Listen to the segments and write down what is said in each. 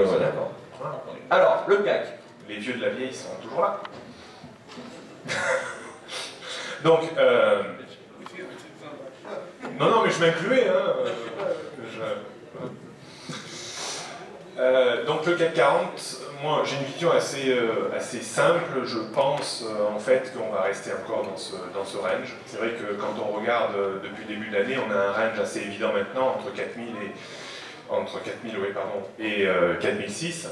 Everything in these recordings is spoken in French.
d'accord. Alors, le CAC. Les vieux de la vieille sont toujours là. Donc, non, mais je m'incluais. Donc le CAC 40, moi j'ai une vision assez simple. Je pense en fait qu'on va rester encore dans ce range. C'est vrai que quand on regarde depuis le début de l'année, on a un range assez évident maintenant entre 4000 et 4006.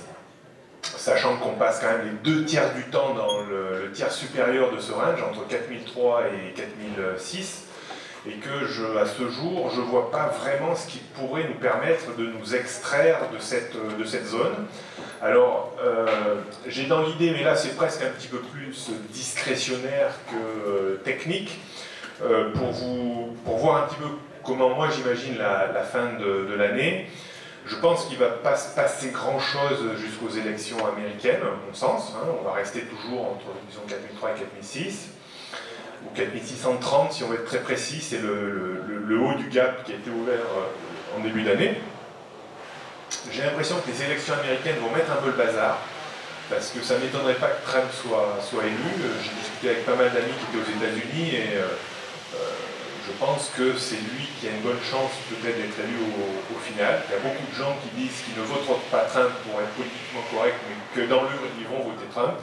Sachant qu'on passe quand même les 2 tiers du temps dans le tiers supérieur de ce range, entre 4003 et 4006, et que à ce jour, je ne vois pas vraiment ce qui pourrait nous permettre de nous extraire de cette zone. Alors, j'ai dans l'idée, mais là c'est presque un petit peu plus discrétionnaire que technique, pour voir un petit peu comment moi j'imagine la fin de l'année. Je pense qu'il ne va pas se passer grand-chose jusqu'aux élections américaines, à mon sens. On va rester toujours entre, disons, 4003 et 4006, ou 4630 si on veut être très précis, c'est le haut du gap qui a été ouvert en début d'année. J'ai l'impression que les élections américaines vont mettre un peu le bazar, parce que ça ne m'étonnerait pas que Trump soit élu. J'ai discuté avec pas mal d'amis qui étaient aux États-Unis, et je pense que c'est lui qui a une bonne chance peut-être d'être élu au final. Il y a beaucoup de gens qui disent qu'ils ne voteront pas Trump pour être politiquement correct, mais que dans l'urne, ils vont voter Trump.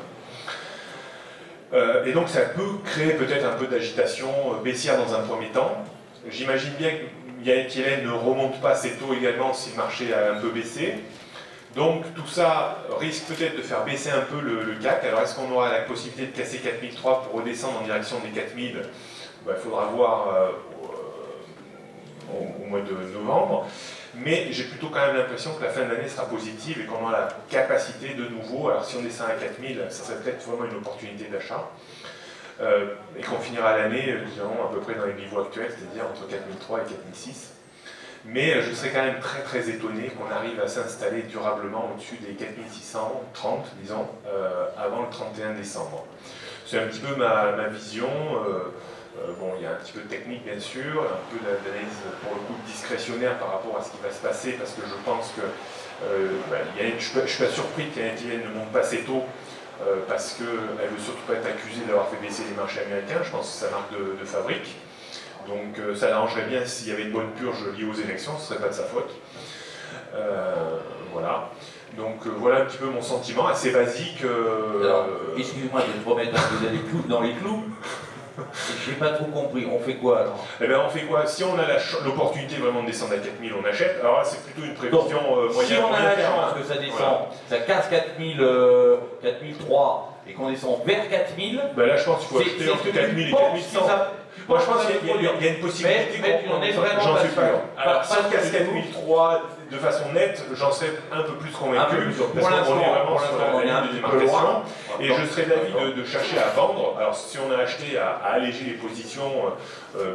Et donc ça peut créer peut-être un peu d'agitation baissière dans un premier temps. J'imagine bien que Janet Yellen ne remonte pas ses taux également si le marché a un peu baissé. Donc tout ça risque peut-être de faire baisser un peu le CAC. Alors est-ce qu'on aura la possibilité de casser 4003 pour redescendre en direction des 4000 ? Il faudra voir au mois de novembre, mais j'ai plutôt quand même l'impression que la fin de l'année sera positive et qu'on aura la capacité de nouveau, alors si on descend à 4000, ça serait peut-être vraiment une opportunité d'achat, et qu'on finira l'année, disons, à peu près dans les niveaux actuels, c'est-à-dire entre 4003 et 4006. Mais je serais quand même très très étonné qu'on arrive à s'installer durablement au-dessus des 4630, disons, avant le 31 décembre. C'est un petit peu ma vision. Bon, il y a un petit peu de technique bien sûr, un peu d'analyse pour le coup discrétionnaire par rapport à ce qui va se passer, parce que je pense que je ne suis pas surpris que Janet Yellen ne monte pas assez tôt, parce qu'elle ne veut surtout pas être accusée d'avoir fait baisser les marchés américains. Je pense que c'est sa marque de fabrique. Donc ça l'arrangerait bien s'il y avait une bonne purge liée aux élections, ce ne serait pas de sa faute. Voilà. Donc voilà un petit peu mon sentiment, assez basique. Alors, excuse-moi de te remettre un peu dans les clous. J'ai pas trop compris, on fait quoi alors? Eh bien on fait quoi? Si on a l'opportunité vraiment de descendre à 4000, on achète. Alors là c'est plutôt une prévision moyenne. Si on a la chance que ça descend, ça casse 4000, 4003 et qu'on descend vers 4000... Ben là je pense qu'il faut acheter entre 4000 et 4100. Moi je pense qu'il y a une possibilité. Mais tu n'en es vraiment j'en pas suis sûr. pas. Alors si on casse 4003 de façon nette, j'en serais un peu plus convaincu. Pour l'instant, on est vraiment sur la ligne de démarcation. Et D'accord. je serais d'avis de chercher à vendre. Alors si on a acheté à alléger les positions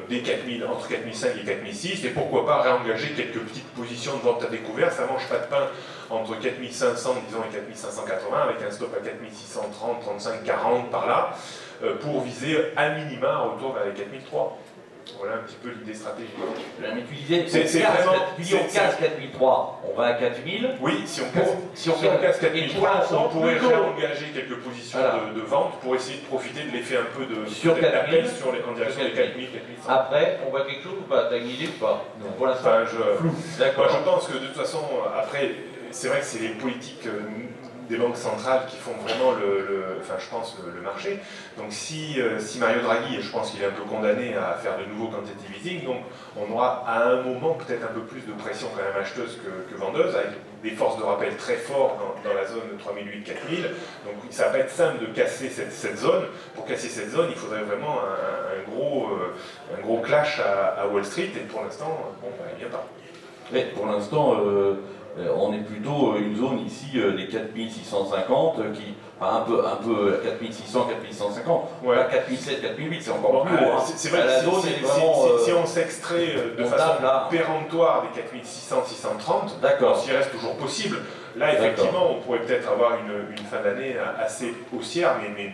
des 4000, entre 4005 et 4006, et pourquoi pas réengager quelques petites positions de vente à découvert. Ça mange pas de pain entre 4500 disons et 4580 avec un stop à 4630, 35, 40 par là, pour viser à minima un retour vers les 4003. Voilà un petit peu l'idée stratégique. Mais tu disais, on casse 4003, on va à 4000. Oui, si on casse 4003, on pourrait réengager quelques positions de vente pour essayer de profiter de l'effet un peu de sur 4000 en direction des 4000, 4100. Après, on voit quelque chose ou pas? T'as une idée ou pas? Non. Pour l'instant, flou. D'accord. Je pense que de toute façon, après, c'est vrai que c'est les politiques des banques centrales qui font vraiment le marché. Donc si Mario Draghi, et je pense qu'il est un peu condamné à faire de nouveaux quantitative easing, donc on aura à un moment peut-être un peu plus de pression quand même acheteuse que vendeuse, avec des forces de rappel très fortes dans la zone de 3008-4000. Donc ça va pas être simple de casser cette zone. Pour casser cette zone, il faudrait vraiment un gros clash à Wall Street, et pour l'instant, il n'y a pas. Mais pour l'instant, on est plutôt une zone ici des 4650 qui un peu 4600, 4150, ouais. Pas 4007, 4008, c'est encore plus haut. C'est vrai que si on s'extrait de façon péremptoire des 4600, 630, s'il reste toujours possible, là effectivement on pourrait peut-être avoir une fin d'année assez haussière, mais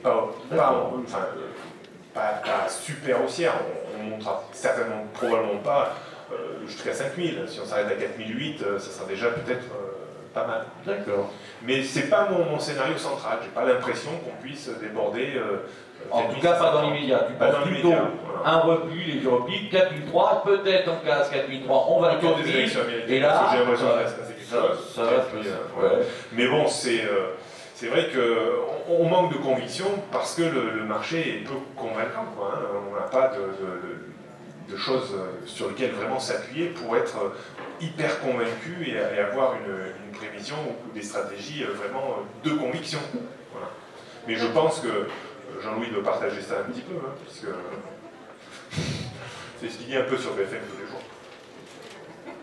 pas super haussière. On montera certainement, probablement pas jusqu'à 5000. Si on s'arrête à 4008, ça sera déjà peut-être pas mal. D'accord. Mais c'est pas mon scénario central, j'ai pas l'impression qu'on puisse déborder. En tout cas, pas dans l'immédiat. Tu penses plutôt un repli, les replis, 4003, peut-être en casse 4003, on va le autour des élections américaines. Et là, j'ai l'impression qu'il va se passer quelque chose. Ça va se passer. Mais bon, c'est vrai qu'on manque de conviction parce que le marché est peu convaincant, quoi, hein. On n'a pas de choses sur lesquelles vraiment s'appuyer pour être hyper convaincu et avoir une prévision ou des stratégies vraiment de conviction. Voilà. Mais je pense que Jean-Louis doit partager ça un petit peu, hein, puisque c'est ce qu'il dit un peu sur BFM tous les jours.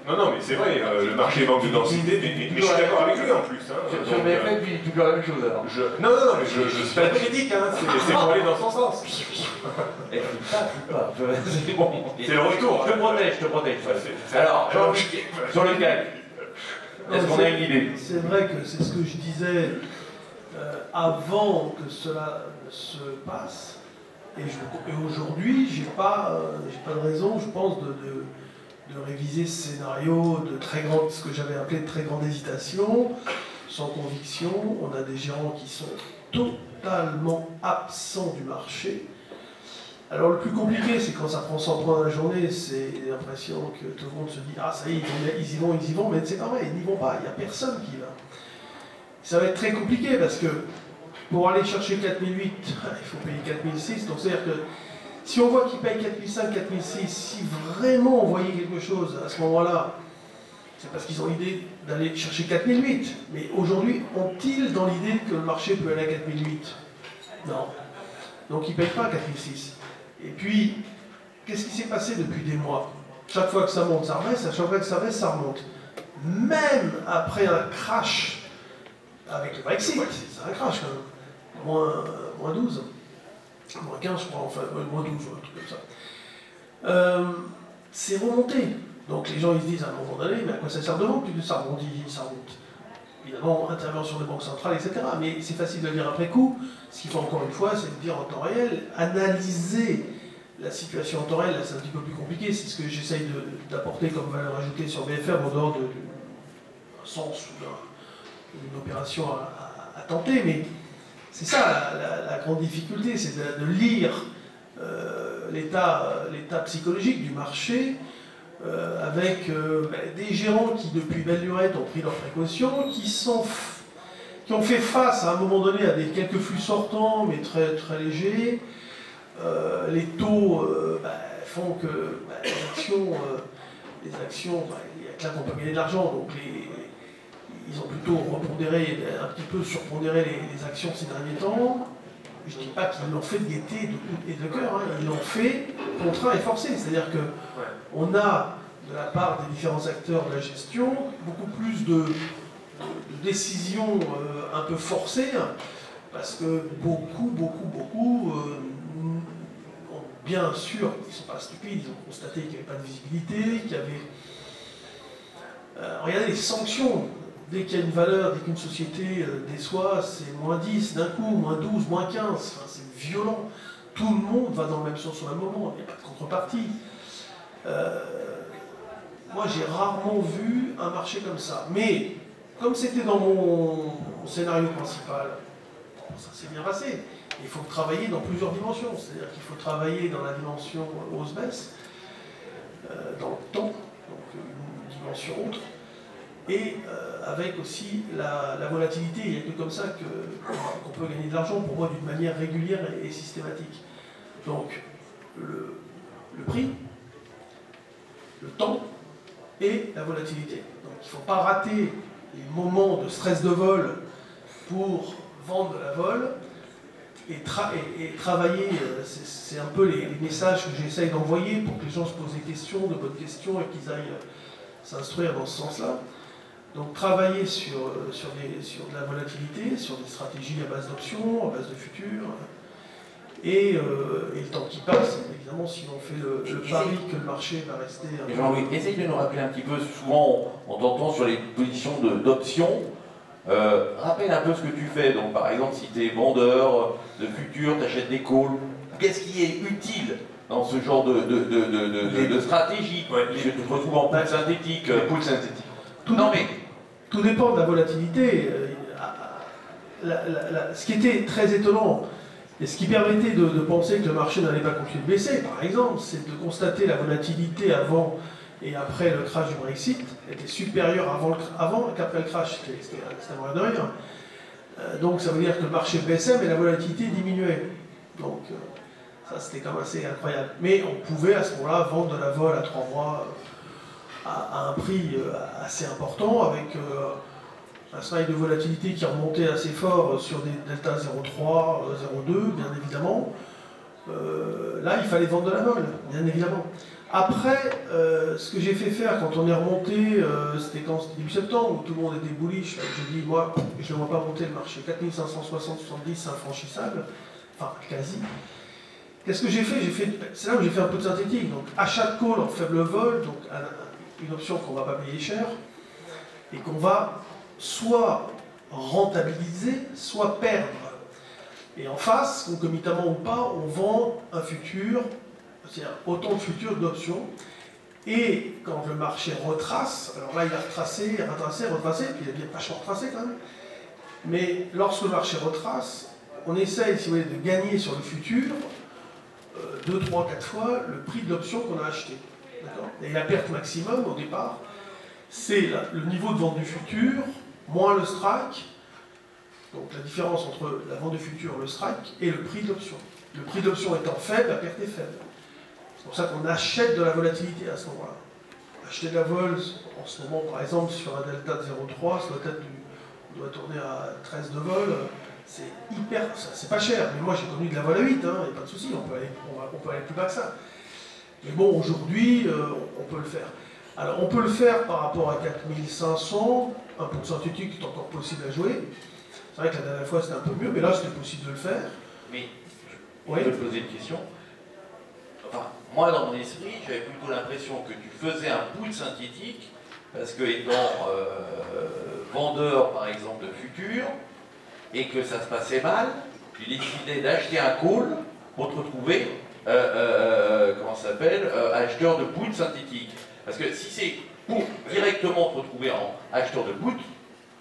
Non, mais c'est vrai, le marché manque de densité, mais je suis d'accord avec lui en plus. Hein, sur BFM, il dit toujours la même chose alors. Non, mais je suis pas critique, hein, c'est pour aller dans son sens. C'est bon. C'est le retour. Je te protège. Alors, Jean-Louis, sur le CAC, est-ce qu'on a une idée? C'est vrai que c'est ce que je disais avant que cela se passe. Et aujourd'hui, j'ai pas de raison, je pense, de réviser ce scénario ce que j'avais appelé de très grande hésitation, sans conviction. On a des gérants qui sont totalement absents du marché. Alors le plus compliqué, c'est quand ça prend 100 points dans la journée, c'est l'impression que tout le monde se dit « Ah ça y est, ils y vont », mais c'est pas vrai, ils n'y vont pas, il n'y a personne qui va. Ça va être très compliqué parce que pour aller chercher 4008, il faut payer 4006, donc c'est-à-dire que si on voit qu'ils payent 4005, 4006, si vraiment on voyait quelque chose à ce moment-là, c'est parce qu'ils ont l'idée d'aller chercher 4008. Mais aujourd'hui, ont-ils dans l'idée que le marché peut aller à 4008? Non. Donc ils ne payent pas 4006. Et puis, qu'est-ce qui s'est passé depuis des mois? Chaque fois que ça monte, ça rebaisse, chaque fois que ça baisse, ça remonte. Même après un crash avec le Brexit, c'est un crash quand même. Moins 12. Moins 15, je crois, enfin, moins 12, un truc comme ça. C'est remonté. Donc les gens ils se disent à un moment donné, mais à quoi ça sert de vendre? Plus ça rebondit, ça remonte. Évidemment, intervention des banques centrales, etc. Mais c'est facile de le dire après coup. Ce qu'il faut encore une fois, c'est de dire en temps réel, analyser la situation en temps réel. Là, c'est un petit peu plus compliqué. C'est ce que j'essaye d'apporter comme valeur ajoutée sur BFM, en dehors d'un sens ou d'une opération à tenter. Mais c'est ça la grande difficulté, c'est de lire l'état psychologique du marché avec des gérants qui, depuis belle lurette, ont pris leurs précautions, qui ont fait face à un moment donné à quelques flux sortants, mais très, très légers. Les taux font que les actions, il y a que là qu'on peut gagner de l'argent, donc ils ont plutôt repondéré, un petit peu surpondéré les actions ces derniers temps. Je ne dis pas qu'ils l'ont fait de gaieté et de cœur, hein. Ils l'ont fait contraint et forcé. C'est-à-dire qu'on a, de la part des différents acteurs de la gestion, beaucoup plus de décisions un peu forcées, parce que beaucoup ont bien sûr, ils ne sont pas stupides, ils ont constaté qu'il n'y avait pas de visibilité, qu'il y avait... regardez les sanctions. Dès qu'il y a une valeur, dès qu'une société déçoit, c'est moins 10 d'un coup, moins 12, moins 15. Enfin, c'est violent. Tout le monde va dans le même sens au même moment. Il n'y a pas de contrepartie. Moi, j'ai rarement vu un marché comme ça. Mais, comme c'était dans mon scénario principal, ça s'est bien passé. Il faut travailler dans plusieurs dimensions. C'est-à-dire qu'il faut travailler dans la dimension hausse-baisse, dans le temps, donc une dimension autre. Et avec aussi la volatilité, il n'y a que comme ça qu'on peut gagner de l'argent, pour moi, d'une manière régulière et systématique. Donc, le prix, le temps et la volatilité. Donc, il ne faut pas rater les moments de stress de vol pour vendre de la vol et travailler. C'est un peu les messages que j'essaye d'envoyer pour que les gens se posent des questions, de bonnes questions, et qu'ils aillent s'instruire dans ce sens-là. Donc travailler sur de la volatilité, sur des stratégies à base d'options, à base de futurs, et le temps qui passe, évidemment, si on fait le pari que le marché va rester... Jean-Louis, essaye de nous rappeler un petit peu, souvent on t'entend sur les positions d'options, rappelle un peu ce que tu fais. Donc par exemple, si tu es vendeur de futurs, tu achètes des calls, qu'est-ce qui est utile dans ce genre de stratégie? Je te retrouve en poule synthétique. Les poules synthétiques. tout dépend de la volatilité. Ce qui était très étonnant, et ce qui permettait de penser que le marché n'allait pas continuer de baisser, par exemple, c'est de constater la volatilité avant et après le crash du Brexit était supérieure avant qu'après le crash. C'était moins de rien. Donc ça veut dire que le marché baissait, mais la volatilité diminuait. Donc ça, c'était quand même assez incroyable. Mais on pouvait à ce moment-là vendre de la vol à 3 mois à un prix assez important, avec un smile de volatilité qui remontait assez fort sur des delta 0,3, 0,2, bien évidemment. Là, il fallait vendre de la vol, bien évidemment. Après, ce que j'ai fait faire quand on est remonté, c'était début septembre, où tout le monde était bullish, j'ai dit, moi, je ne vois pas monter le marché. 4560, 70, c'est infranchissable, enfin, quasi. Qu'est-ce que j'ai fait? C'est là où j'ai fait un peu de synthétique. Donc, achat de call en faible vol, donc une option qu'on ne va pas payer cher, et qu'on va soit rentabiliser, soit perdre. Et en face, concomitamment ou pas, on vend un futur, c'est-à-dire autant de futurs d'options. Et quand le marché retrace, alors là il a retracé, puis il a bien vachement retracé quand même. Mais lorsque le marché retrace, on essaye, si vous voulez, de gagner sur le futur 2, 3, 4 fois le prix de l'option qu'on a acheté. Et la perte maximum au départ, c'est le niveau de vente du futur moins le strike. Donc la différence entre la vente du futur, le strike, et le prix de l'option. Le prix de l'option étant faible, la perte est faible. C'est pour ça qu'on achète de la volatilité à ce moment-là. Acheter de la vol, en ce moment par exemple, sur un delta de 0,3, on doit tourner à 13 de vol, c'est hyper, c'est pas cher. Mais moi j'ai connu de la vol à 8, il n'y a pas de souci, on peut aller plus bas que ça. Mais bon, aujourd'hui, on peut le faire. Alors on peut le faire par rapport à 4500, un peu de synthétique qui est encore possible à jouer. C'est vrai que la dernière fois c'était un peu mieux, mais là c'était possible de le faire. Mais je peux te poser une question. Enfin, moi dans mon esprit, j'avais plutôt l'impression que tu faisais un put synthétique, parce que étant vendeur par exemple de futur, et que ça se passait mal, tu décidais d'acheter un call pour te retrouver, acheteur de put synthétique. Parce que si c'est pour directement te retrouver en acheteur de put,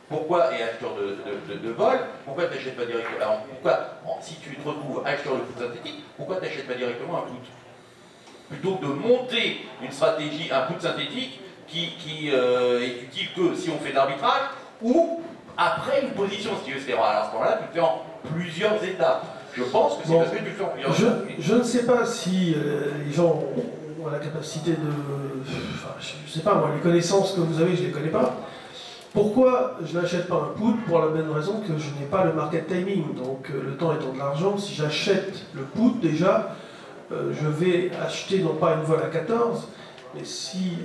pourquoi, et acheteur de vol, pourquoi tu n'achètes pas directement? Alors, si tu te retrouves acheteur de put synthétique, pourquoi tu n'achètes pas directement un put? Plutôt que de monter une stratégie, un put synthétique, qui est utile que si on fait de l'arbitrage, ou après une position, si tu veux. C'est-à-dire, à ce moment-là, tu le fais en plusieurs étapes. Je pense que c'est parce que tu le fais en plusieurs étapes. Je ne sais pas si les gens ont la capacité de... Enfin, je ne sais pas, moi, les connaissances que vous avez, je ne les connais pas. Pourquoi je n'achète pas un put? Pour la même raison que je n'ai pas le market timing. Donc, le temps étant de l'argent, si j'achète le put, déjà, je vais acheter non pas une vol à 14, mais si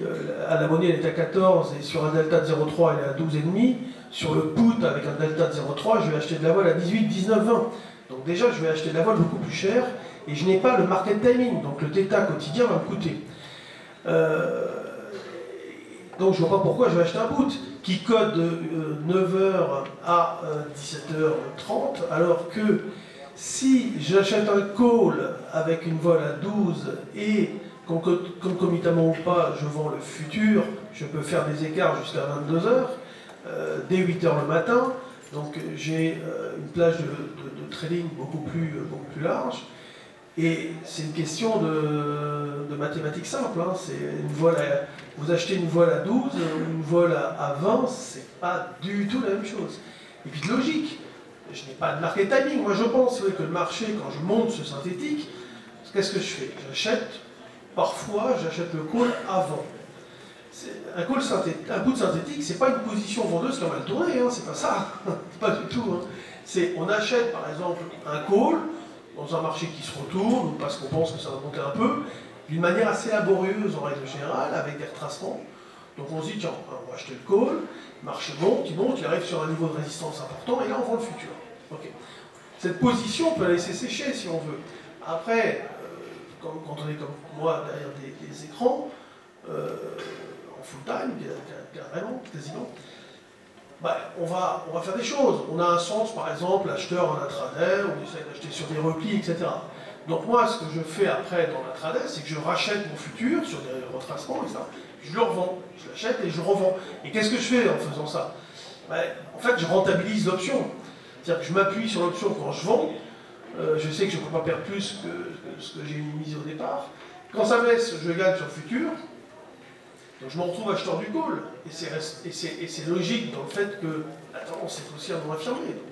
à la monnaie elle est à 14 et sur un delta de 0,3 elle est à 12,5, sur le put avec un delta de 0,3, je vais acheter de la vol à 18, 19, 20. Donc déjà, je vais acheter de la vol beaucoup plus cher et je n'ai pas le market timing. Donc le θ quotidien va me coûter. Donc je ne vois pas pourquoi je vais acheter un put qui code de 9h à 17h30, alors que si j'achète un call avec une vol à 12 et concomitamment ou pas, je vends le futur, je peux faire des écarts jusqu'à 22h, dès 8h le matin, donc j'ai une plage de trading beaucoup plus large. Et c'est une question de mathématiques simples. Hein. C'est une voile vous achetez une voile à 12 ou une voile à 20, c'est pas du tout la même chose. Et puis de logique. Je n'ai pas de market timing. Moi je pense que le marché, quand je monte ce synthétique, qu'est-ce que je fais? Parfois j'achète le call avant. Un put synthétique, c'est pas une position vendeuse qui a mal tourné, hein, c'est pas ça. Pas du tout. Hein. On achète par exemple un call dans un marché qui se retourne, ou parce qu'on pense que ça va monter un peu, d'une manière assez laborieuse en règle générale, avec des retracements. Donc on se dit, tiens, on va acheter le call, le marché monte, il arrive sur un niveau de résistance important, et là on vend le futur. Okay. Cette position, on peut la laisser sécher si on veut. Après, quand on est comme moi derrière des écrans, en full time, carrément, quasiment, on va faire des choses. On a un sens, par exemple, acheteur en intraday, on essaie d'acheter sur des replis, etc. Donc moi, ce que je fais après dans l'intraday, c'est que je rachète mon futur sur des retracements, etc. Je le revends, je l'achète et je le revends. Et qu'est-ce que je fais en faisant ça? En fait, je rentabilise l'option. C'est-à-dire que je m'appuie sur l'option quand je vends. Je sais que je ne peux pas perdre plus que ce que j'ai mis au départ. Quand ça baisse, je gagne sur le futur. Donc je me retrouve acheteur du call. Et c'est logique dans le fait que la tendance est aussi à non affirmée. Donc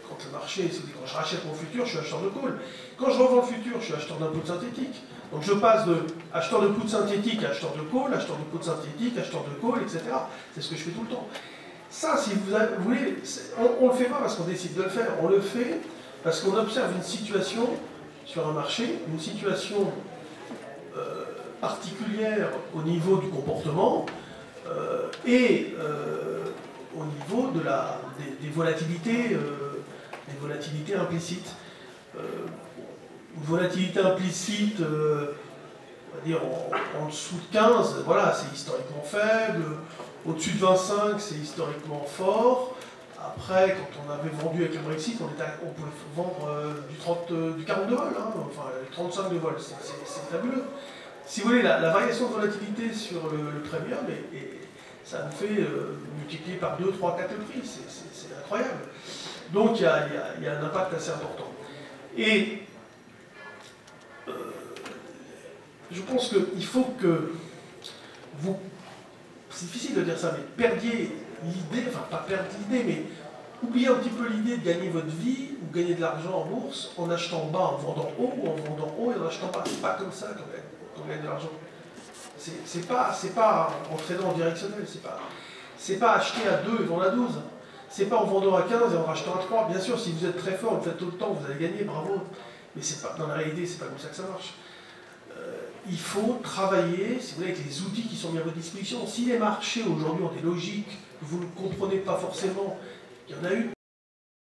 quand le marché, quand je rachète mon futur, je suis acheteur de call. Quand je revends le futur, je suis acheteur d'input synthétique. Donc je passe de acheteur de put synthétique à acheteur de call, acheteur de put synthétique, acheteur de call, etc. C'est ce que je fais tout le temps. Ça, si vous voulez, on ne le fait pas parce qu'on décide de le faire. On le fait parce qu'on observe une situation sur un marché, une situation particulière au niveau du comportement et au niveau de des volatilités implicites. Une volatilité implicite, on va dire en dessous de 15, voilà, c'est historiquement faible. Au-dessus de 25, c'est historiquement fort. Après, quand on avait vendu avec le Brexit, on pouvait vendre du 40 de vol, hein, enfin 35 de vol, c'est fabuleux. Si vous voulez, la variation de volatilité sur le premium, ça nous fait multiplier par 2, 3, 4 le prix, c'est incroyable. Donc il y a un impact assez important. Et je pense qu'il faut que vous, c'est difficile de dire ça, mais perdiez l'idée, enfin pas perdre l'idée, mais oubliez un petit peu l'idée de gagner votre vie ou gagner de l'argent en bourse en achetant bas, en vendant haut, ou en vendant haut et en achetant bas. C'est pas comme ça qu'on gagne de l'argent. C'est pas en tradant en directionnel, c'est pas acheter à 2 et vendre à 12. C'est pas en vendant à 15 et en rachetant à 3. Bien sûr, si vous êtes très fort, vous le faites tout le temps, vous allez gagner, bravo. Mais dans la réalité, c'est pas comme ça que ça marche. Il faut travailler, si vous voulez, avec les outils qui sont mis à votre disposition. Si les marchés aujourd'hui ont des logiques que vous ne comprenez pas forcément, il y en a une.